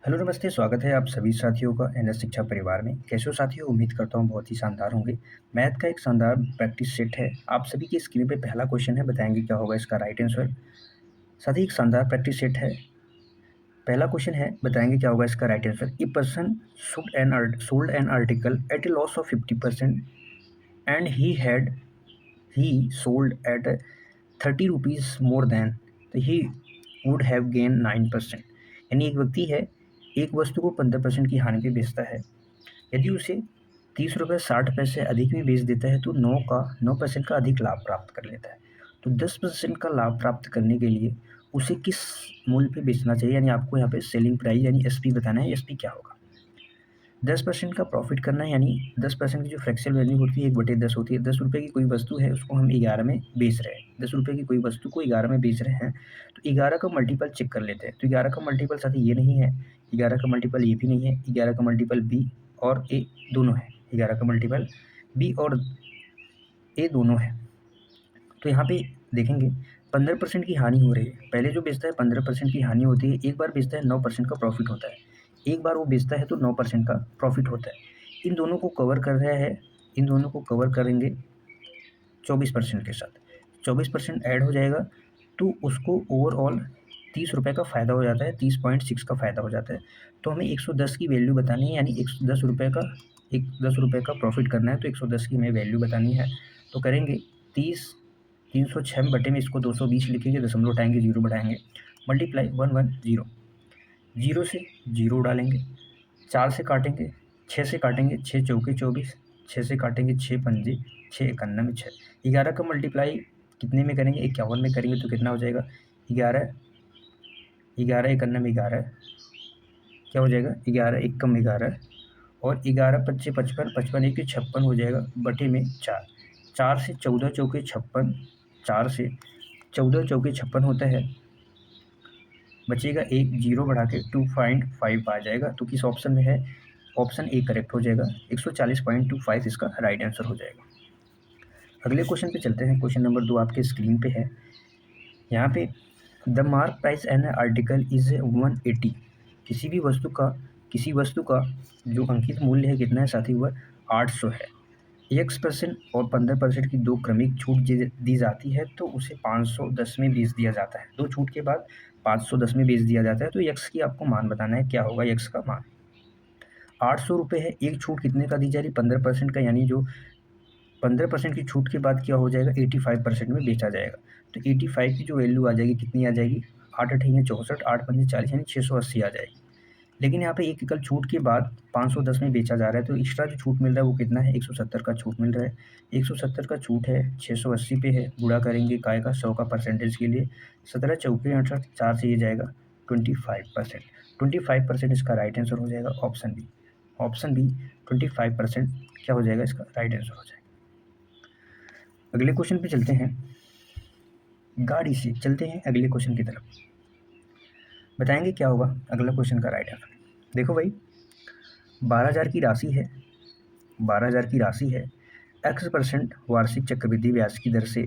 Hello नमस्ते, स्वागत है आप सभी साथियों का एनएस शिक्षा परिवार में। कैसे हो साथियों? उम्मीद करता हूँ बहुत ही शानदार होंगे। मैथ का एक शानदार प्रैक्टिस सेट है। आप सभी की स्क्रीन पे पहला क्वेश्चन है, बताएँगे क्या होगा इसका राइट आंसर। साथ ही एक शानदार प्रैक्टिस सेट है। पहला क्वेश्चन है, बताएँगे क्या होगा इसका right answer. A person sold an article at a loss of 50% and he sold at 30 rupees more then he would have gain 9%। यानी एक व्यक्ति है, एक वस्तु को 15% की हानि पे बेचता है। यदि उसे 30 रुपये 60 पैसे अधिक में बेच देता है तो 9% का अधिक लाभ प्राप्त कर लेता है। तो 10% का लाभ प्राप्त करने के लिए उसे किस मूल्य पे बेचना चाहिए? यानी आपको यहाँ पे सेलिंग प्राइस यानी एसपी बताना है। एसपी क्या होगा? 10% का प्रॉफिट करना है, यानी 10% की जो फ्रैक्चुअल वैल्यू होती है 1/10 होती है। 10 रुपये की कोई वस्तु है, उसको हम 11 में बेच रहे हैं। 10 रुपये की कोई वस्तु को 11 में बेच रहे हैं, तो 11 का मल्टीपल चेक कर लेते हैं। तो 11 का मल्टीपल साथी ये नहीं है, 11 का मल्टीपल ये भी नहीं है, 11 का मल्टीपल बी और ए दोनों है। 11 का मल्टीपल बी और ए दोनों है। तो यहाँ पे देखेंगे 15% की हानि हो रही है। पहले जो बेचता है 15% की हानि होती है, एक बार बेचता है 9% का प्रॉफिट होता है। एक बार वो बेचता है तो 9% का प्रॉफिट होता है। इन दोनों को कवर कर रहा है, इन दोनों को कवर करेंगे 24% के साथ। 24% ऐड हो जाएगा तो उसको ओवरऑल 30 रुपये का फ़ायदा हो जाता है, 30.6 का फ़ायदा हो जाता है। तो हमें 110 की वैल्यू बतानी है, यानी 110 रुपये का 10 रुपये का प्रॉफिट करना है, तो 110 की हमें वैल्यू बतानी है। तो करेंगे 30 306 बटे में इसको 220 लिखेंगे, दशमलव उठाएँगे, जीरो बढ़ाएँगे, मल्टीप्लाई 110, जीरो से जीरो डालेंगे, 4 से काटेंगे, 6 से काटेंगे, 6 चौके 24, 6 से काटेंगे, 6 पंजे 6 इक्यानवे 6। 11 का मल्टीप्लाई कितने में करेंगे? 51 में करेंगे तो कितना हो जाएगा? 11 11 इक्यानवे 11 क्या हो जाएगा? 11 एकम 11 और 11 पच्चे 55, 55 एक 56 हो जाएगा, बटे में 4। 4 से 14 चौके 56, 4 से 14 चौके 56 होता है, बचेगा एक, जीरो बढ़ा के 2.5 आ जाएगा। तो किस ऑप्शन में है? ऑप्शन ए करेक्ट हो जाएगा। 140.25 इसका राइट आंसर हो जाएगा। अगले क्वेश्चन पे चलते हैं। क्वेश्चन नंबर 2 आपके स्क्रीन पे है। यहाँ पे the mark price an article is 180। किसी वस्तु का जो अंकित मूल्य है कितना है साथी? वह 800 है। X% और 15% की दो क्रमिक छूट दी जाती है तो उसे 510 में बेच दिया जाता है। दो छूट के बाद 510 में बेच दिया जाता है, तो x की आपको मान बताना है, क्या होगा x का मान? 800 रुपये है, एक छूट कितने का दी जा रही? 15% का, यानी जो 15% की छूट के बाद क्या हो जाएगा? 85% में बेचा जाएगा। तो 85 की जो वैल्यू आ जाएगी कितनी आ जाएगी? 8 अठैया 64, 8 पंजे 40, यानी 680 आ जाएगी। लेकिन यहाँ पे एक एकल छूट के बाद 510 में बेचा जा रहा है, तो एक्स्ट्रा जो छूट मिल रहा है वो कितना है? 170 का छूट मिल रहा है। 170 का छूट है, 680 पे है, गुणा करेंगे काय का? 100 का परसेंटेज के लिए। 17 चौके 68, 4 से ये जाएगा 25%। 25% इसका राइट आंसर हो जाएगा, ऑप्शन बी। ऑप्शन बी 25% क्या हो जाएगा? इसका राइट आंसर हो जाएगा। अगले क्वेश्चन पे चलते हैं। गाड़ी से चलते हैं अगले क्वेश्चन की तरफ। बताएंगे क्या होगा अगला क्वेश्चन का राइट आंसर। देखो भाई, 12,000 की राशि है, 12,000 की राशि है, x% वार्षिक चक्रवृद्धि ब्याज की दर से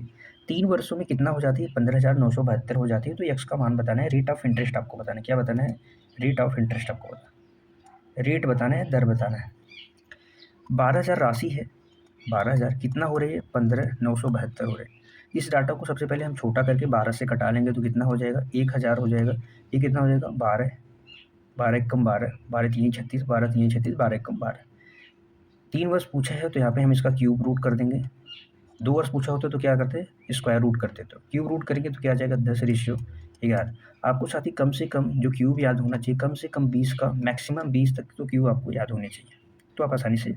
3 वर्षों में कितना हो जाती है? 15,972 हो जाती है। तो x का मान बताना है, रेट ऑफ इंटरेस्ट आपको बताना है। क्या बताना है? रेट ऑफ इंटरेस्ट आपको बताना है, रेट बताना है, दर बताना है। 12,000 राशि है, 12,000 कितना हो रही है? 15,972 हो रही है। इस डाटा को सबसे पहले हम छोटा करके 12 से कटा लेंगे तो कितना हो जाएगा? 1,000 हो जाएगा। ये कितना हो जाएगा? 12, 12 एकम 12, 12 तीन 36, 12 तीन 36, 12 एकम 12। 3 वर्ष पूछा है तो यहाँ पे हम इसका क्यूब रूट कर देंगे। 2 वर्ष पूछा होता तो क्या करते? स्क्वायर रूट करते। तो क्यूब रूट करेंगे तो क्या आ जाएगा? 10:11। आपको साथ ही कम से कम जो क्यूब याद होना चाहिए, कम से कम 20 का, मैक्सिमम 20 तक तो क्यूब आपको याद होने चाहिए, तो आप आसानी से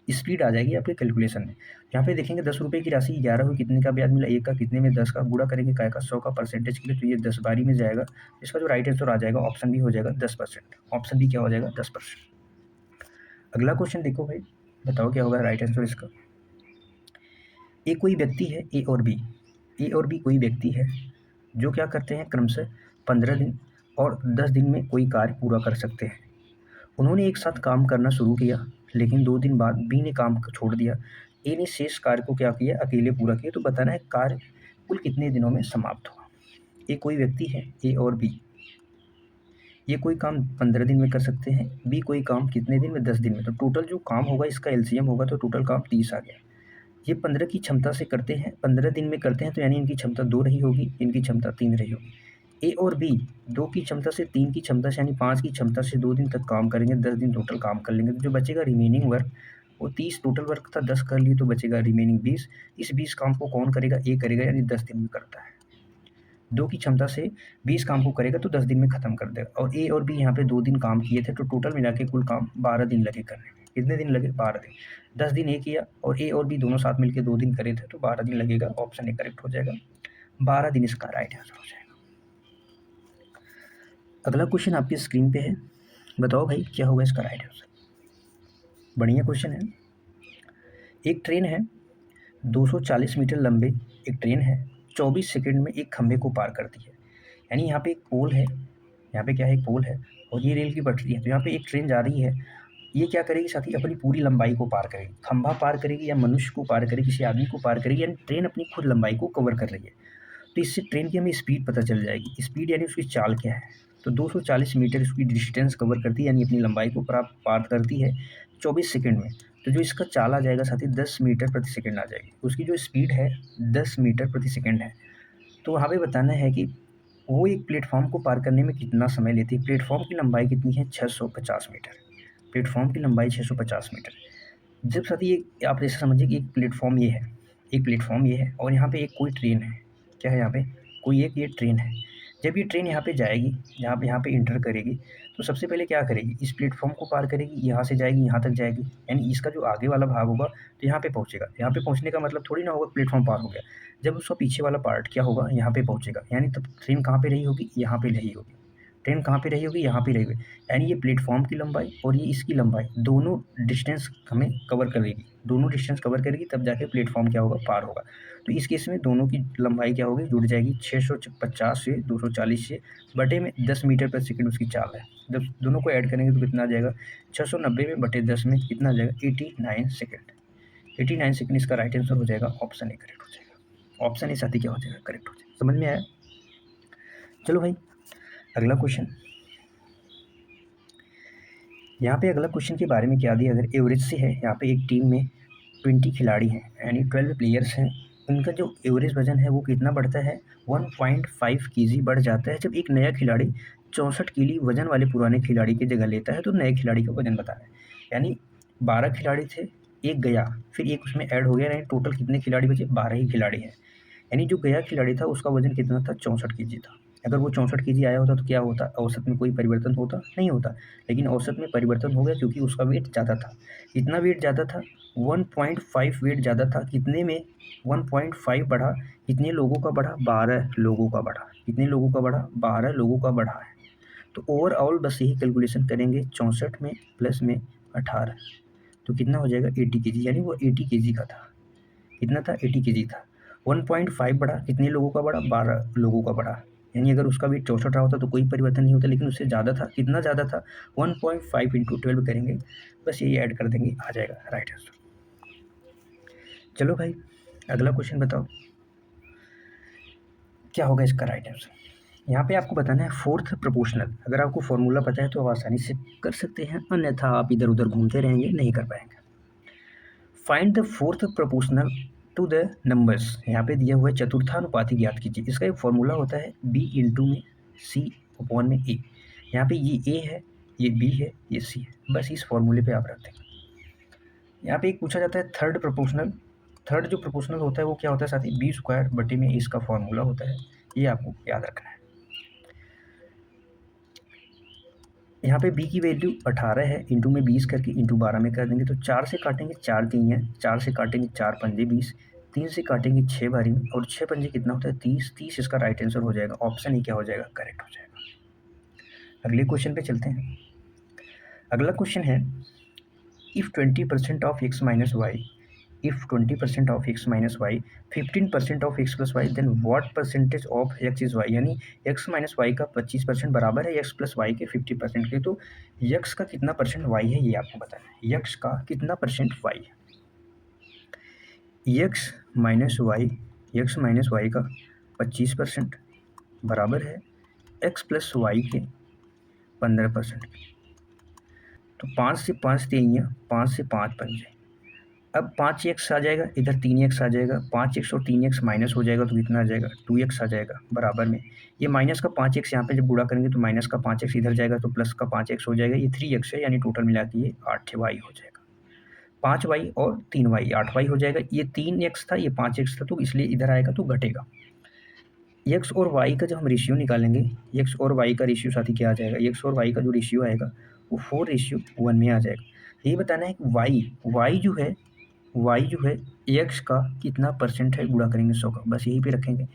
स्पीड आ जाएगी आपके कैलकुलेशन में। यहाँ पे देखेंगे 10 रुपये की राशि 11 हुई, कितने का ब्याज मिला? 1 का, कितने में? 10 का, गुणा करेंगे काय का? 100 का परसेंटेज के लिए, तो ये 10 बारी में जाएगा। इसका जो राइट आंसर आ जाएगा ऑप्शन बी हो जाएगा 10%। ऑप्शन बी क्या हो जाएगा? 10%। अगला क्वेश्चन देखो भाई, बताओ क्या होगा राइट आंसर इसका। ए कोई व्यक्ति है, ए और बी कोई व्यक्ति है जो क्या करते हैं? क्रमशः 15 दिन और 10 दिन में कोई कार्य पूरा कर सकते हैं। उन्होंने एक साथ काम करना शुरू किया, लेकिन 2 दिन बाद बी ने काम छोड़ दिया। ए ने शेष कार्य को क्या किया? अकेले पूरा किया। तो बताना है कार्य कुल कितने दिनों में समाप्त हुआ। ए कोई व्यक्ति है, ए और बी। ये कोई काम 15 दिन में कर सकते हैं, बी कोई काम कितने दिन में, 10 दिन में। तो टोटल जो काम होगा इसका एलसीएम होगा, तो टोटल काम 30 आ गया। ये 15 की क्षमता से करते हैं, 15 दिन में करते हैं, तो यानी इनकी क्षमता 2 रही होगी, इनकी क्षमता 3 रही होगी। ए और बी 2 की क्षमता से, 3 की क्षमता से, यानी 5 की क्षमता से 2 दिन तक काम करेंगे, 10 दिन टोटल काम कर लेंगे। तो जो बचेगा रिमेनिंग वर्क, वो 30 टोटल वर्क था, 10 कर लिए तो बचेगा रिमेनिंग 20। इस 20 काम को कौन करेगा, ए करेगा, यानी 10 दिन में करता है। 2 की क्षमता से 20 काम को करेगा तो 10 दिन में खत्म कर देगा। और ए और बी यहाँ पे 2 दिन काम किए थे, तो टोटल मिला के कुल काम 12 दिन लगे करने में। कितने दिन लगे, 12 दिन। 10 दिन ए किया और ए और बी दोनों साथ मिलकर 2 दिन करे थे, तो 12 दिन लगेगा। ऑप्शन ए करेक्ट हो जाएगा, 12 दिन इसका राइट आंसर हो जाएगा। अगला क्वेश्चन आपकी स्क्रीन पे है, बताओ भाई क्या होगा इसका राइट आंसर। बढ़िया क्वेश्चन है। एक ट्रेन है, 240 मीटर लंबे एक ट्रेन है, 24 सेकंड में एक खंभे को पार करती है। यानी यहाँ पे एक पोल है, यहाँ पे क्या है, एक पोल है और ये रेल की पटरी है। तो यहाँ पे एक ट्रेन जा रही है, ये क्या करेगी साथी, अपनी पूरी लंबाई को पार करेगी। खंभा पार करेगी या मनुष्य को पार करेगी, किसी आदमी को पार करेगी, यानी ट्रेन अपनी खुद लंबाई को कवर कर रही है। तो इससे ट्रेन की हमें स्पीड पता चल जाएगी। स्पीड यानी उसकी चाल क्या है। तो 240 मीटर उसकी डिस्टेंस कवर करती है, यानी अपनी लंबाई को पार करती है 24 सेकंड में। तो जो इसका चाल आ जाएगा साथी 10 मीटर प्रति सेकंड आ जाएगी। उसकी जो स्पीड है 10 मीटर प्रति सेकंड है। तो वहाँ पे बताना है कि वो एक प्लेटफॉर्म को पार करने में कितना समय लेती है। प्लेटफॉर्म की लंबाई कितनी है, 650 मीटर। प्लेटफॉर्म की लंबाई 650 मीटर। जब साथी ये आप ऐसा समझिए कि एक प्लेटफॉर्म ये है, एक प्लेटफॉर्म ये है और यहाँ पे एक कोई ट्रेन है। क्या है यहाँ पे, कोई एक ये ट्रेन है। जब ये ट्रेन यहाँ पे जाएगी, यहाँ पे इंटर करेगी, तो सबसे पहले क्या करेगी, इस प्लेटफॉर्म को पार करेगी, यहाँ से जाएगी, यहाँ तक जाएगी। यानी इसका जो आगे वाला भाग होगा तो यहाँ पे पहुँचेगा। यहाँ पे पहुँचने का मतलब थोड़ी ना होगा प्लेटफॉर्म पार हो गया। जब उसका पीछे वाला पार्ट क्या होगा, यहाँ पे पहुँचेगा, यानी तब ट्रेन कहाँ पे रही होगी, यहाँ पे रही होगी। ट्रेन कहाँ पे रही होगी, यहाँ पे रही होगी। यानी ये प्लेटफॉर्म की लंबाई और ये इसकी लंबाई दोनों डिस्टेंस हमें कवर करेगी, दोनों डिस्टेंस कवर करेगी, तब जाके प्लेटफॉर्म क्या होगा, पार होगा। तो इस केस में दोनों की लंबाई क्या होगी, जुड़ जाएगी। 650 से 240 से बटे में 10 मीटर पर सेकंड उसकी चाल है। जब दोनों को ऐड करेंगे तो कितना आ जाएगा, 690 में बटे 10 में कितना आ जाएगा, 89 सेकेंड। 89 सेकेंड इसका राइट आंसर हो जाएगा, ऑप्शन ए करेक्ट हो जाएगा। ऑप्शन ए साथी क्या हो जाएगा, करेक्ट हो जाएगा। समझ में आया। चलो भाई अगला क्वेश्चन। यहाँ पे अगला क्वेश्चन के बारे में क्या दिया, अगर एवरेज से है। यहाँ पे एक टीम में 20 खिलाड़ी हैं, यानी 12 प्लेयर्स हैं। उनका जो एवरेज वजन है वो कितना बढ़ता है, 1.5 kg बढ़ जाता है जब एक नया खिलाड़ी 64 kg वजन वाले पुराने खिलाड़ी की जगह लेता है। तो नए खिलाड़ी का वजन बताना है। यानी 12 खिलाड़ी थे, एक गया, फिर एक उसमें ऐड हो गया, यानी टोटल कितने खिलाड़ी बचे, 12 ही खिलाड़ी हैं। यानी जो गया खिलाड़ी था उसका वजन कितना था, 64 kg था। अगर वो 64 kg आया होता तो क्या होता, औसत में कोई परिवर्तन होता, नहीं होता। लेकिन औसत में परिवर्तन हो गया क्योंकि उसका वेट ज़्यादा था। कितना वेट ज़्यादा था, 1.5 वेट ज़्यादा था। कितने में, 1.5 बढ़ा, कितने लोगों का बढ़ा, 12 लोगों का बढ़ा। कितने लोगों का बढ़ा, 12 लोगों का बढ़ा है। तो ओवरऑल बस यही कैलकुलेशन करेंगे, 64 में प्लस में 18, तो कितना हो जाएगा, 80 kg। यानी वो 80 kg का था। कितना था, 80 kg था। 1.5 बढ़ा, कितने लोगों का बढ़ा, 12 लोगों का बढ़ा। यानी अगर उसका वेट 64 रहा होता तो कोई परिवर्तन नहीं होता, लेकिन उससे ज़्यादा था। कितना ज़्यादा था, 1.5 इंटू 12 करेंगे, बस यही ऐड कर देंगे, आ जाएगा राइट आंसर। चलो भाई अगला क्वेश्चन बताओ क्या होगा इसका राइट आंसर। यहाँ पे आपको बताना है फोर्थ प्रोपोर्शनल। अगर आपको फॉर्मूला पता है तो आप आसानी से कर सकते हैं, अन्यथा आप इधर उधर घूमते रहेंगे, नहीं कर पाएंगे। Find the fourth proportional to the numbers. यहाँ पे दिया हुआ है चतुर्थानुपाती ज्ञात कीजिए। इसका एक फॉर्मूला होता है बी इंटू में सी अपॉन में ए। यहाँ पे ये ए है, ये बी है, ये सी है। बस इस फॉर्मूले पे आप रख देंगे। यहाँ पे एक पूछा जाता है थर्ड प्रोपोर्शनल। थर्ड जो प्रोपोर्शनल होता है वो क्या होता है साथी, बी स्क्वायर बटे में इसका फॉर्मूला होता है। ये आपको याद रखना है। यहाँ पे b की वैल्यू 18 है, इंटू में 20 करके इंटू 12 में कर देंगे। तो 4 से काटेंगे 4 3 है, 4 से काटेंगे 4 पंजे 20, 3 से काटेंगे 6 बारी में, और 6 पंजे कितना होता है, 30। 30 इसका राइट आंसर हो जाएगा। ऑप्शन ही क्या हो जाएगा, करेक्ट हो जाएगा। अगले क्वेश्चन पे चलते हैं। अगला क्वेश्चन है, if 20% of x minus y, if 20% of x minus y, 15% of x plus y, then what percentage of x is y। यानी x माइनस वाई का 25% बराबर है x प्लस वाई के 50% के। तो x का कितना परसेंट y है ये आपको बताना है। x का कितना परसेंट y है, x माइनस वाई का 25% बराबर है x प्लस वाई के 15%। तो 5 से 5 तेइयाँ, 5 से 5 पंजे। अब 5x आ जाएगा, इधर 3x आ जाएगा, 5x और 3x माइनस हो जाएगा तो कितना आ जाएगा, 2x आ जाएगा बराबर में। ये माइनस का 5x यहाँ पे जब गुणा करेंगे तो माइनस का 5x इधर जाएगा तो प्लस का 5x हो जाएगा। ये 3x है, यानी टोटल मिला के ये 8y हो जाएगा। 5y और 3y 8y हो जाएगा। ये 3x था, ये 5x था, तो इसलिए इधर आएगा तो घटेगा। x और y का जब हम रेशियो निकालेंगे, x और y का रेशियो साथी क्या आ जाएगा, x और y का जो रेशियो आएगा वो 4:1 में आ जाएगा। यही बताना है कि y जो है x का कितना परसेंट है, गुणा करेंगे 100 का, बस यहीं पे रखेंगे।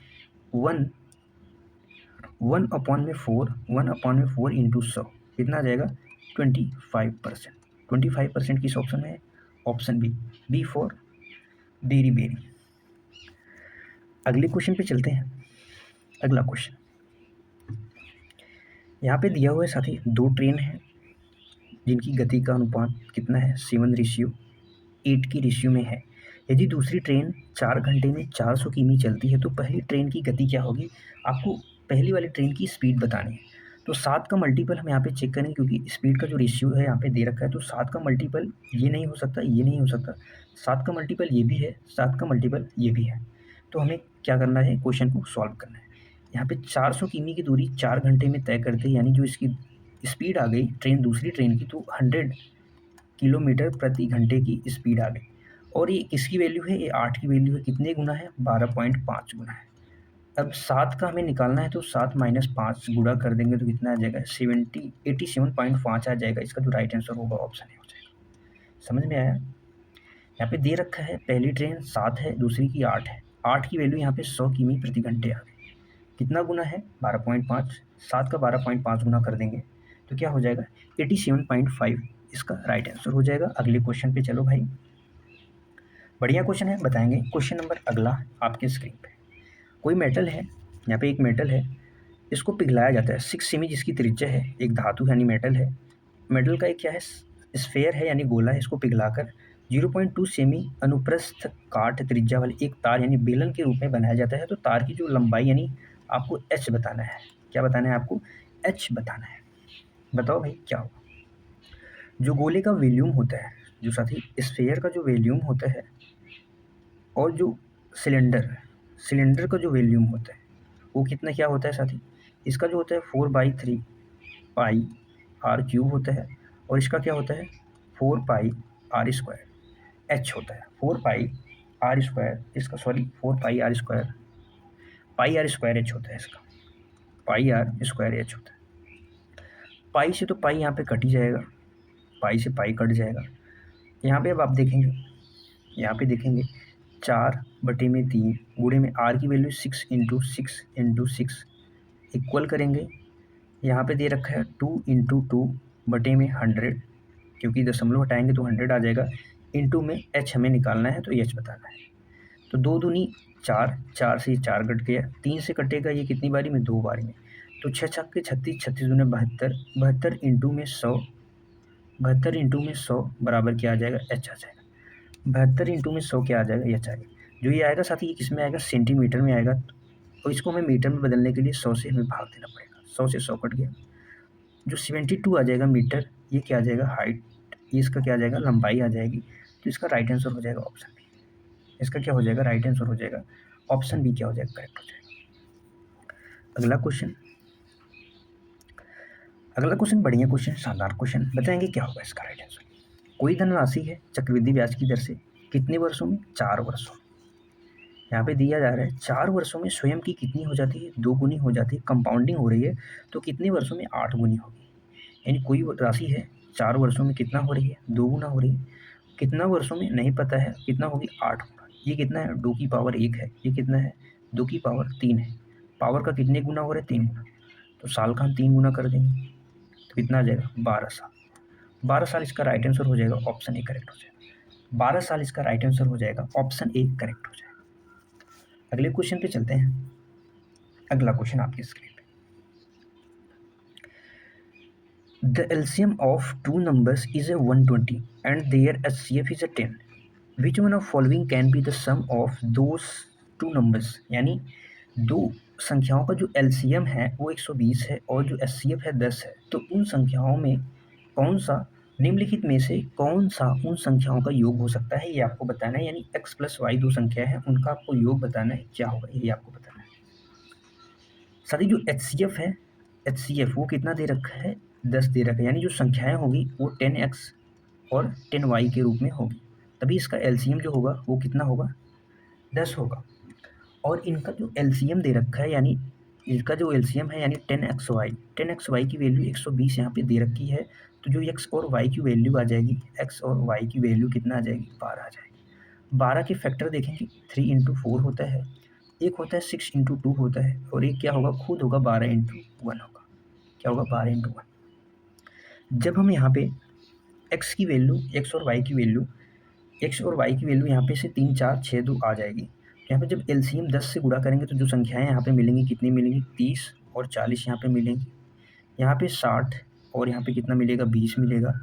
1/4 इंटू 100 कितना आ जाएगा, 25%। 25% किस ऑप्शन में है, option B for very very. अगले क्वेश्चन पे चलते हैं। अगला क्वेश्चन यहाँ पे दिया हुआ है साथी, 2 ट्रेन है जिनकी गति का अनुपात कितना है, 7:8 की रेशियो में है। यदि दूसरी ट्रेन 4 घंटे में 400 किमी चलती है तो पहली ट्रेन की गति क्या होगी। आपको पहली वाली ट्रेन की स्पीड बतानी है। तो 7 का मल्टीपल हम यहाँ पे चेक करेंगे, क्योंकि स्पीड का जो रेशियो है यहाँ पे दे रखा है, तो 7 का मल्टीपल ये नहीं हो सकता, ये नहीं हो सकता, 7 का मल्टीपल ये भी है, 7 का मल्टीपल ये भी है। तो हमें क्या करना है, क्वेश्चन को सॉल्व करना है। यहाँ पे 400 किमी की दूरी 4 घंटे में तय करते हैं, यानी जो इसकी स्पीड आ गई ट्रेन दूसरी ट्रेन की, तो 100 किलोमीटर प्रति घंटे की स्पीड आ गई। और ये किसकी वैल्यू है, ये 8 की वैल्यू है। कितने गुना है, 12.5 गुना है। अब 7 का हमें निकालना है, तो 7 माइनस 5 गुणा कर देंगे तो कितना आ जाएगा, 87.5 आ जाएगा। इसका जो राइट आंसर होगा ऑप्शन ए हो जाएगा। समझ में आया। यहाँ पे दे रखा है पहली ट्रेन 7 है, दूसरी की 8 है। 8 की वैल्यू यहाँ पे 100 किमी प्रति घंटे आ गई। कितना गुना है, 12.5। 7 का 12.5 गुना कर देंगे तो क्या हो जाएगा, 87.5 इसका राइट आंसर हो जाएगा। अगले क्वेश्चन पे चलो भाई, बढ़िया क्वेश्चन है, बताएंगे। क्वेश्चन नंबर अगला आपके स्क्रीन पे, कोई मेटल है, यहाँ पे एक मेटल है, इसको पिघलाया जाता है। 6 सेमी जिसकी त्रिज्या है, एक धातु यानी मेटल है। मेटल का एक क्या है, स्फेयर है यानी गोला है। इसको पिघलाकर 0.2 सेमी अनुप्रस्थ काट त्रिज्या वाले एक तार यानी बेलन के रूप में बनाया जाता है। तो तार की जो लंबाई यानी आपको h बताना है। क्या बताना है आपको, h बताना है। बताओ भाई क्या होगा। जो गोले का वॉल्यूम होता है, जो साथी स्फेयर का जो वॉल्यूम होता है, और जो सिलेंडर का जो वॉल्यूम होता है वो कितना क्या होता है साथी, इसका जो होता है 4/3 पाई आर क्यूब होता है, और इसका क्या होता है 4 पाई आर स्क्वायर एच होता है। 4 पाई आर स्क्वायर इसका, sorry 4 pi r square, pi r square H होता है इसका, पाई आर स्क्वायर एच होता है। पाई से तो पाई यहाँ पे कट ही जाएगा, पाई से पाई कट जाएगा। यहाँ पे अब आप देखेंगे, यहाँ पे देखेंगे 4/3 गुणे में आर की वैल्यू 6 इक्वल करेंगे। यहाँ पे दे रखा है 2/2 क्योंकि दशमलव हटाएंगे तो 100 आ जाएगा। इंटू में एच हमें निकालना है, तो एच बताना है। तो 2 दूनी 4, 4 से 4 कट गया, 3 से कटेगा ये कितनी बारी में, 2 बारी में। तो 6 छक्के 36, 36 दूने 72, 72 इंटू में 100, 72 इंटू में 100 बराबर क्या आ जाएगा, एच आ जाएगा। 72 इंटू में 100 क्या आ जाएगा, एच आएगा। जो ये आएगा साथ ही, ये किस में आएगा, सेंटीमीटर में आएगा। और इसको हमें मीटर में बदलने के लिए 100 से हमें भाग देना पड़ेगा। 100 से 100 कट गया, जो 72 आ जाएगा मीटर, ये क्या आ जाएगा, हाइट, ये इसका क्या आ जाएगा, लंबाई आ जाएगी। तो इसका राइट आंसर हो जाएगा ऑप्शन बी। इसका क्या हो जाएगा, राइट आंसर हो जाएगा ऑप्शन बी, क्या हो जाएगा, करेक्ट हो जाएगा। अगला क्वेश्चन बढ़िया क्वेश्चन, शानदार क्वेश्चन, बताएंगे क्या होगा इसका राइट आंसर। कोई धनराशि है चक्रवृद्धि ब्याज की दर से, कितने वर्षों में, 4 वर्षों में। यहाँ पे दिया जा रहा है 4 वर्षों में स्वयं की कितनी हो जाती है, 2 गुनी हो जाती है। कंपाउंडिंग हो रही है तो कितने वर्षों में 8 गुनी होगी। यानी कोई राशि है 4 वर्षों में कितना हो रही है, 2 गुना हो रही है। कितना वर्षों में नहीं पता है, कितना होगी, 8 गुना। ये कितना है, 2 की पावर 1 है, ये कितना है, 2 की पावर 3 है। पावर का कितने गुना हो रहा है, 3 गुना। तो साल का हम 3 गुना कर देंगे तो कितना आ जाएगा, 12 साल। 12 साल इसका राइट आंसर हो जाएगा, ऑप्शन ए करेक्ट हो जाएगा। 12 साल इसका राइट आंसर हो जाएगा, ऑप्शन ए करेक्ट हो जाएगा। अगले क्वेश्चन पे चलते हैं। अगला क्वेश्चन आपकी स्क्रीन पे, the LCM of 2 numbers is a 120 and their HCF is a 10. Which one of following can be the sum of those 2 numbers। यानी 2 संख्याओं का जो एलसीएम है वो 120 है और जो एचसीएफ है 10 है, तो उन संख्याओं में कौन सा निम्नलिखित में से कौन सा उन संख्याओं का योग हो सकता है, ये आपको बताना है। यानी x प्लस वाई दो संख्या है, उनका आपको योग बताना है, क्या होगा ये आपको बताना है। साथ ही जो एचसीएफ है, एचसीएफ वो कितना दे रखा है, 10 दे रखा है। यानी जो संख्याएं होगी वो 10x और 10y के रूप में होगी, तभी इसका एलसीएम जो होगा वो कितना होगा, 10 होगा। और इनका जो एलसीएम दे रखा है, यानी इसका जो एलसीएम है यानी 10xy की वैल्यू 120 यहाँ पे दे रखी है, तो जो x और y की वैल्यू आ जाएगी, x और y की वैल्यू कितना आ जाएगी, 12 आ जाएगी। 12 के फैक्टर देखेंगे, 3 इंटू 4 होता है, एक होता है 6 इंटू 2 होता है, और एक क्या होगा, खुद होगा 12 इंटू 1 होगा। क्या होगा, 12 इंटू 1। जब हम यहाँ पे x की वैल्यू, x और y की वैल्यू, x और y की वैल्यू यहाँ पे से 3 4 6 2 आ जाएगी। यहाँ पे जब एलसीएम 10 से गुणा करेंगे तो जो संख्याएं यहाँ पे मिलेंगी कितनी मिलेंगी, 30 और 40 यहाँ पे मिलेंगी। यहाँ पे 60 और यहाँ पे कितना मिलेगा, 20 मिलेगा।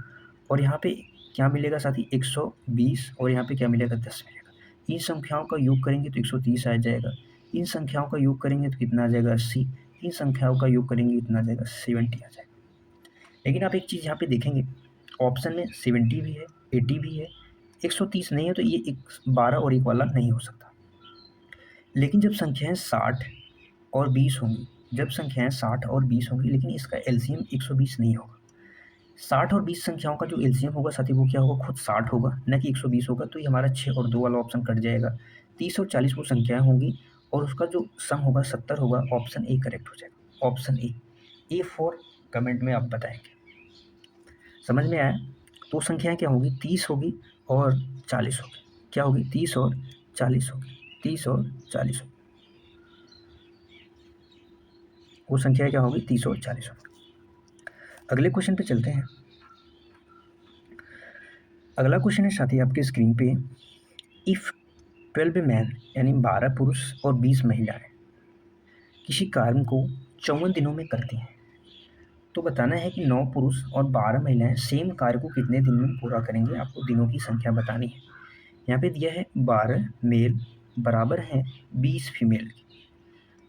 और यहाँ पे क्या मिलेगा साथी, 120 और यहाँ पे क्या मिलेगा, 10 मिलेगा। इन संख्याओं का योग करेंगे तो 130 आ जाएगा। इन संख्याओं का योग करेंगे तो कितना आ जाएगा, 80। इन संख्याओं का योग करेंगे कितना आ जाएगा, 70 आ जाएगा। लेकिन आप एक चीज़ यहाँ पे देखेंगे, ऑप्शन में 70 भी है, 80 भी है, 130 नहीं है, तो ये 12 और 1 वाला नहीं हो सकता। लेकिन जब संख्याएं 60 और 20 होंगी, जब संख्याएं 60 और 20 होंगी, लेकिन इसका एलसीएम 120 नहीं होगा। 60 और 20 संख्याओं का जो एलसीएम होगा साथी वो क्या होगा, खुद 60 होगा, न कि 120 होगा। तो ये हमारा 6 और 2 वाला ऑप्शन कट जाएगा। 30 और 40 वो संख्याएं होंगी और उसका जो सम होगा 70 होगा। ऑप्शन ए करेक्ट हो जाएगा, ऑप्शन ए फॉर कमेंट में आप बताएंगे। समझ में आया? तो संख्याएं क्या होगी, 30 होगी और 40 होगी। क्या होगी, 30 और 40 होगी, 30 और 40 होगी। वो संख्या क्या होगी, 30 और 40 होगी। अगले क्वेश्चन पे चलते हैं। अगला क्वेश्चन है साथी आपके स्क्रीन पे, इफ 12 मैन यानी 12 पुरुष और 20 महिलाएं किसी कार्य को 54 दिनों में करती हैं, तो बताना है कि 9 पुरुष और 12 महिलाएं सेम कार्य को कितने दिन में पूरा करेंगे। आपको दिनों की संख्या बतानी है। यहाँ पे दिया है 12 मेल बराबर है 20 फीमेल।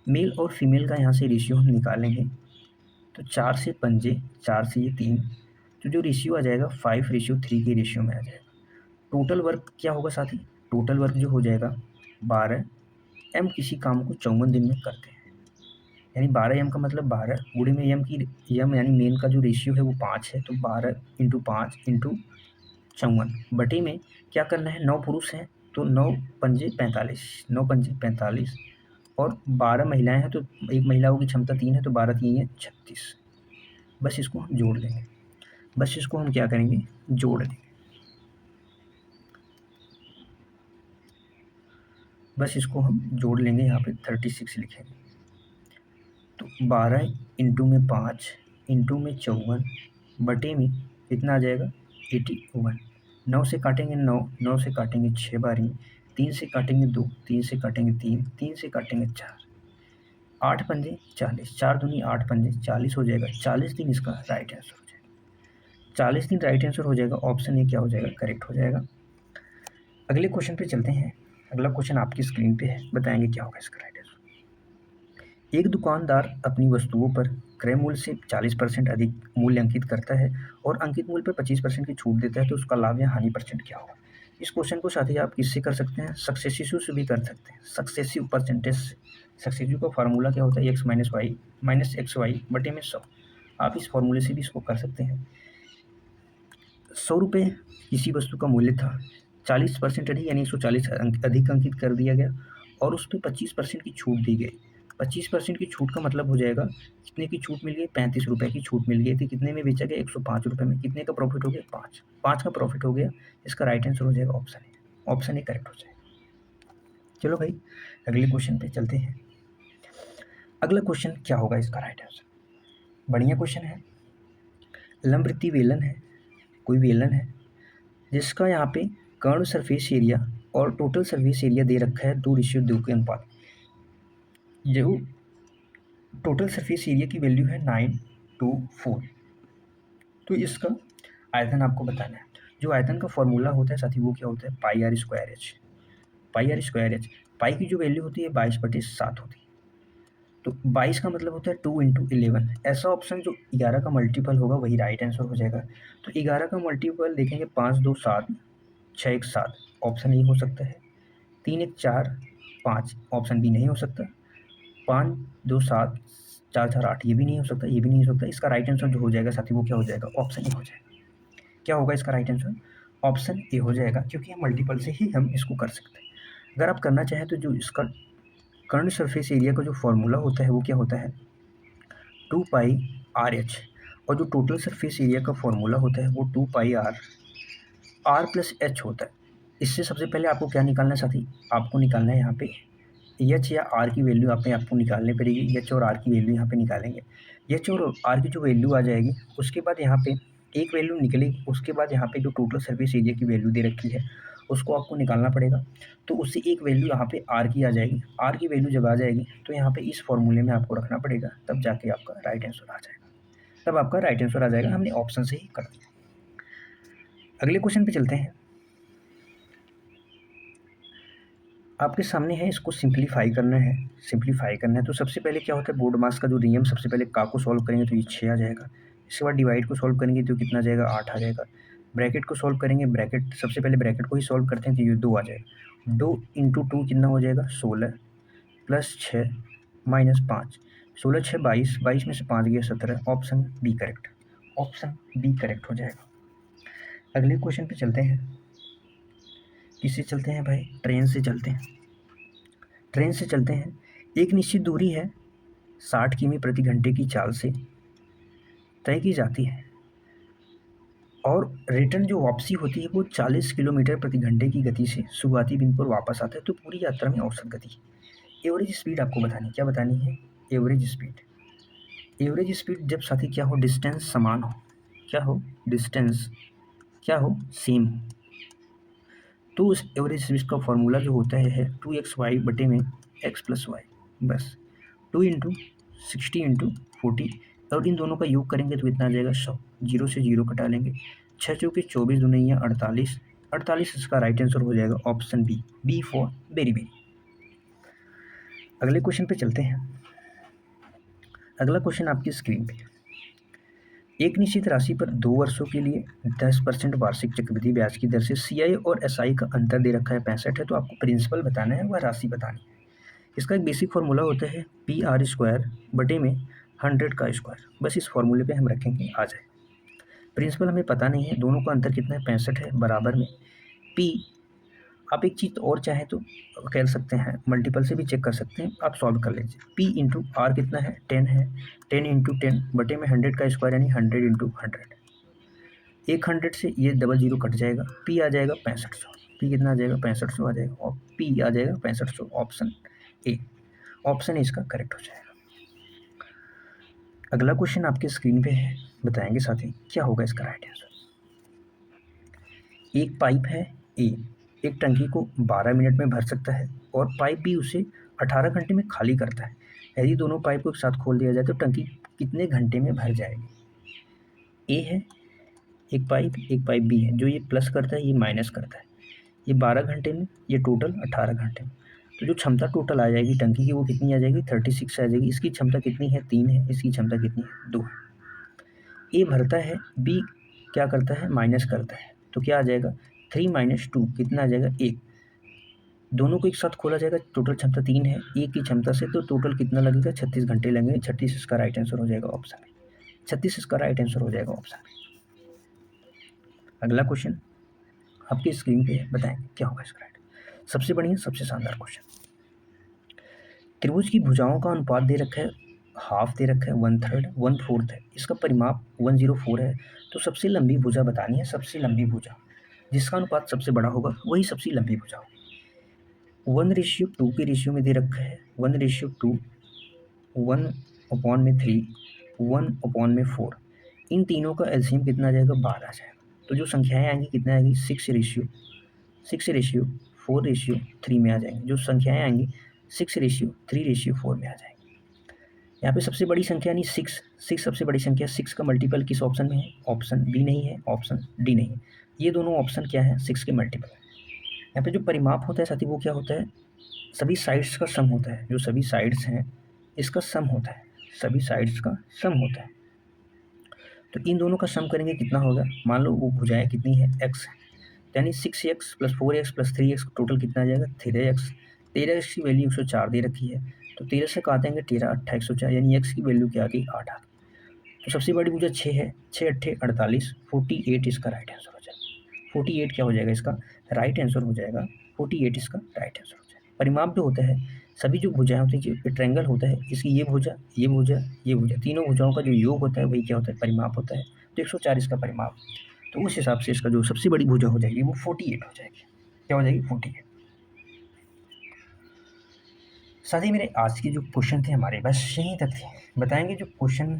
मेल और फीमेल का यहाँ से रेशियो हम निकालेंगे तो 4 से पंजे, 4 से ये 3, तो जो रेशियो आ जाएगा 5:3 के रेशियो में आ जाएगा। टोटल वर्क क्या होगा साथी, टोटल वर्क जो हो जाएगा 12 एम किसी काम को 54 दिन में करते हैं। यानी 12 एम का मतलब 12 गुणे में एम की, एम यानी मेन का जो रेशियो है वो 5 है, तो 12 इंटू 5 इंटू 54 बटे में क्या करना है, 9 पुरुष हैं तो 9 पंजे 45, 9 पंजे 45 और 12 महिलाएं हैं तो एक महिलाओं की क्षमता 3 है, तो 12 3 है 36। बस इसको हम जोड़ लेंगे, बस इसको हम क्या करेंगे, जोड़ लेंगे। बस इसको हम जोड़ लेंगे, यहाँ पे 36 लिखेंगे। तो 12 इंटू में 5 इंटू में 54 बटे में कितना आ जाएगा, 81। 9 से काटेंगे 9, 9 से काटेंगे 6 बारी, 3 से काटेंगे 2, 3 से काटेंगे 3, 3 से काटेंगे 4, 8 पंजे 40, 4 दूनी 8 पंजे 40 हो जाएगा। 40 दिन इसका राइट आंसर हो जाएगा। 40 दिन राइट आंसर हो जाएगा। ऑप्शन ए क्या हो जाएगा, करेक्ट हो जाएगा। अगले क्वेश्चन पे चलते हैं। अगला क्वेश्चन आपकी स्क्रीन पे है, बताएंगे क्या होगा इसका राइट आंसर। एक दुकानदार अपनी वस्तुओं पर क्रय मूल्य से 40% अधिक मूल्य अंकित करता है और अंकित मूल्य पर 25% की छूट देता है, तो उसका लाभ या हानि परसेंट क्या होगा। इस क्वेश्चन को साथ ही आप किससे कर सकते हैं, सक्सेसिव से भी कर सकते हैं, सक्सेसिव परसेंटेज से। सक्सेसिव का फार्मूला क्या होता है, x minus y minus x y बटे में 100। आप इस फार्मूले से भी इसको कर सकते हैं। 100 रुपये किसी वस्तु का मूल्य था, 40% अधिक यानी 140 अधिक अंकित कर दिया गया और उस पर 25% की छूट दी गई। 25% की छूट का मतलब हो जाएगा, कितने की छूट मिल गई, 35 रुपये की छूट मिल गई थी। कितने में बेचा गया, 105 रुपये में। कितने का प्रॉफिट हो गया, 5 का प्रॉफिट हो गया। इसका राइट आंसर हो जाएगा option A, option A correct हो जाएगा। चलो भाई अगले क्वेश्चन पे चलते हैं। अगला क्वेश्चन क्या होगा इसका राइट आंसर, बढ़िया क्वेश्चन है। लंबवृत्तीय वेलन है, कोई वेलन है जिसका यहाँ पे कर्ण सरफेस एरिया और टोटल सरफेस एरिया दे रखा है 2:2 के अनुपात। जो टोटल सरफेस एरिया की वैल्यू है 924। तो इसका आयतन आपको बताना है। जो आयतन का फॉर्मूला होता है साथी वो क्या होता है, pi r square h. Pi r square h, pi की जो वैल्यू होती है 22/7 होती है। तो 22 का मतलब होता है 2 × 11। ऐसा ऑप्शन जो 11 का मल्टीपल होगा वही राइट आंसर हो जाएगा। तो 11 का मल्टीपल देखेंगे 5 2 7, 6 1 7, ऑप्शन ए हो सकता है। 3 1 4 5, ऑप्शन बी नहीं हो सकता। 5 2 7 4 4 8, ये भी नहीं हो सकता, ये भी नहीं हो सकता। इसका राइट आंसर जो हो जाएगा साथी वो क्या हो जाएगा, ऑप्शन ए हो जाएगा। क्या होगा इसका राइट आंसर, ऑप्शन ए हो जाएगा, क्योंकि हम मल्टीपल से ही हम इसको कर सकते हैं। अगर आप करना चाहें तो जो इसका कर्न सरफेस एरिया का जो फॉर्मूला होता है वो क्या होता है, 2πr/h, और जो टोटल सरफेस एरिया का फॉर्मूला होता है वो 2πr/r+h होता है। इससे सबसे पहले आपको क्या निकालना है साथी, आपको निकालना है यहाँ पे एच या आर की वैल्यू आपको निकालनी पड़ेगी। एच और आर की वैल्यू यहाँ पे निकालेंगे। एच और आर की जो वैल्यू आ जाएगी उसके बाद यहाँ पे एक वैल्यू निकलेगी, उसके बाद यहाँ पे जो टोटल सरफेस एरिया की वैल्यू दे रखी है उसको आपको निकालना पड़ेगा। तो उससे एक वैल्यू यहाँ पे आर की आ जाएगी। आर की वैल्यू जब आ जाएगी तो यहाँ पे इस फॉर्मूले में आपको रखना पड़ेगा, तब जाके आपका राइट आंसर आ जाएगा। तब आपका राइट आंसर आ जाएगा। हमने ऑप्शन से ही कर दिया। अगले क्वेश्चन पे चलते हैं। आपके सामने है, इसको सिंप्लीफाई करना है। तो सबसे पहले क्या होता है, बोर्ड मास का जो नियम, सबसे पहले का को सॉल्व करेंगे तो ये 6 आ जाएगा। इसके बाद डिवाइड को सॉल्व करेंगे तो कितना आ जाएगा, 8 आ जाएगा। ब्रैकेट को सॉल्व करेंगे, सबसे पहले ब्रैकेट को ही सॉल्व करते हैं तो ये 2 आ जाएगा। 2 × 2 कितना हो जाएगा, 16 + 6 - 5, 16 6 22, 22 में से 5 गया 17, option B correct. Option B correct हो जाएगा। अगले क्वेश्चन पे चलते हैं। किससे चलते हैं भाई, ट्रेन से चलते हैं। एक निश्चित दूरी है 60 किमी प्रति घंटे की चाल से तय की जाती है और रिटर्न जो वापसी होती है वो 40 किलोमीटर प्रति घंटे की गति से शुरुआती बिंदु पर वापस आता है। तो पूरी यात्रा में औसत गति, एवरेज स्पीड आपको बतानी है। क्या बतानी है, एवरेज स्पीड जब साथी क्या हो, डिस्टेंस समान हो, क्या हो, डिस्टेंस क्या हो, सेम हो, तो उस एवरेज स्पीड का फॉर्मूला जो होता है 2xy में x + y, बस 2 × 60 × 40, और इन दोनों का योग करेंगे तो कितना आ जाएगा, 100। 0 से 0 कटा लेंगे, 6 चौके 24 दूनी 48, 48 इसका राइट आंसर हो जाएगा, option B, B for very very. अगले क्वेश्चन पे चलते हैं। अगला क्वेश्चन आपकी स्क्रीन पे, एक निश्चित राशि पर 2 वर्षों के लिए 10% वार्षिक चक्रवृद्धि ब्याज की दर से CI और SI का अंतर दे रखा है 65 है। तो आपको प्रिंसिपल बताना है, वह राशि बतानी है। इसका एक बेसिक फार्मूला होता है PR² / 100 का स्क्वायर। बस इस फार्मूले पे हम रखेंगे, आ जाए। प्रिंसिपल हमें पता नहीं है, दोनों का अंतर कितना है, 65 है, बराबर में P। आप एक चीज़ और चाहें तो कह सकते हैं, मल्टीपल से भी चेक कर सकते हैं, आप सॉल्व कर लीजिए। P × R कितना है, 10 है, 10 × 10 बटे में 100 का स्क्वायर यानी 100 × 100। 100 से ये डबल 0 कट जाएगा, P आ जाएगा 6500। P कितना आ जाएगा, 6500 आ जाएगा, और P आ जाएगा 6500, ऑप्शन ए। ऑप्शन ए इसका करेक्ट हो जाएगा। अगला क्वेश्चन आपके स्क्रीन पे है, बताएंगे साथी क्या होगा इसका राइट आंसर। एक पाइप है ए, एक टंकी को 12 मिनट में भर सकता है और पाइप भी उसे 18 घंटे में खाली करता है। यदि दोनों पाइप को एक साथ खोल दिया जाए तो टंकी कितने घंटे में भर जाएगी। ए है एक पाइप बी है, जो ये प्लस करता है ये माइनस करता है। ये 12 घंटे में, ये टोटल 18 घंटे में। तो जो क्षमता टोटल आ जाएगी टंकी की वो कितनी आ जाएगी, 36 आ जाएगी। इसकी क्षमता कितनी है, 3 है। इसकी क्षमता कितनी है, 2 है। ए भरता है, बी क्या करता है, माइनस करता है। तो क्या आ जाएगा, 3 - 2 कितना आ जाएगा, 1। दोनों को एक साथ खोला जाएगा, टोटल क्षमता 3 है। एक की क्षमता से तो टोटल कितना लगेगा, 36 घंटे लगेंगे। 36 इसका राइट आंसर हो जाएगा, ऑप्शन में। 36 इसका राइट आंसर हो जाएगा, ऑप्शन में। अगला क्वेश्चन आपकी स्क्रीन पे है, बताएं क्या होगा इसका राइट। सबसे बढ़िया, सबसे शानदार क्वेश्चन। त्रिभुज की भुजाओं का अनुपात दे रखा है, हाफ दे रखा है, 1/3, 1/4 है। इसका परिमाप 104 है। तो सबसे लंबी भुजा बतानी है, सबसे लंबी भुजा जिसका अनुपात सबसे बड़ा होगा वही सबसे लंबी भुजा होगी। 1:2 के रेशियो में दे रखा है, 1:2, 1/3, 1/4। इन तीनों का एलसीएम कितना आ जाएगा, 12 आ जाएगा। तो जो संख्याएं आएंगी कितना आएगी, 6:4 में आ जाएंगी। जो संख्याएं आएंगी 6:3:4 में आ जाएंगी। यहाँ पे सबसे बड़ी संख्या यानी 6 सबसे बड़ी संख्या। 6 का मल्टीपल किस ऑप्शन में है, ऑप्शन बी नहीं है, ऑप्शन डी नहीं है। ये दोनों ऑप्शन क्या है, 6 के मल्टीपल है। यहाँ पे जो परिमाप होता है साथी वो क्या होता है, सभी साइड्स का सम होता है। जो सभी साइड्स हैं इसका सम होता है, सभी साइड्स का सम होता है। तो इन दोनों का सम करेंगे कितना होगा, मान लो वो भुजाएं कितनी है, x है, यानी 6x + 4x + 3x टोटल कितना आ जाएगा 13x। 13x की वैल्यू 104 दे रखी है, तो 13 से काटेंगे 13 8 104, यानी x की वैल्यू क्या आ गई 8 आ गई। तो सबसे बड़ी भुजा 6 है, 6 8 48, 48 इसका राइट आंसर हो जाएगा। 48 क्या हो जाएगा इसका राइट आंसर हो जाएगा, 48 इसका राइट आंसर हो जाएगा। परिमाप जो होता है, सभी जो भुजाएं होती है, जो ट्रायंगल होता है, इसकी ये भुजा ये भुजा ये भुजा, तीनों भुजाओं का जो योग होता है वही क्या होता है, परिमाप होता है। तो 104 इसका परिमाप। तो उस हिसाब से इसका जो सबसे बड़ी भुजा हो जाएगी वो 48 हो जाएगी। क्या हो जाएगी 48। साथ ही मेरे आज के जो क्वेश्चन थे हमारे बस यहीं तक थे। बताएंगे जो क्वेश्चन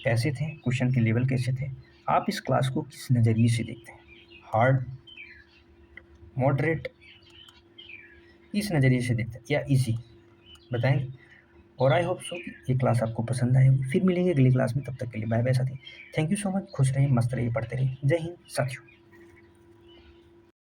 कैसे थे, क्वेश्चन के लेवल कैसे थे, आप इस क्लास को किस नज़रिए से देखते हैं, हार्ड, मॉडरेट, इस नज़रिए से देखते हैं या इजी, बताएंगे। और आई होप सो कि ये क्लास आपको पसंद आएगी। फिर मिलेंगे अगली क्लास में, तब तक के लिए बाय बाय साथी। थैंक यू सो मच, खुश रहिए, मस्त रहिए, पढ़ते रहिए। जय हिंद साथियों।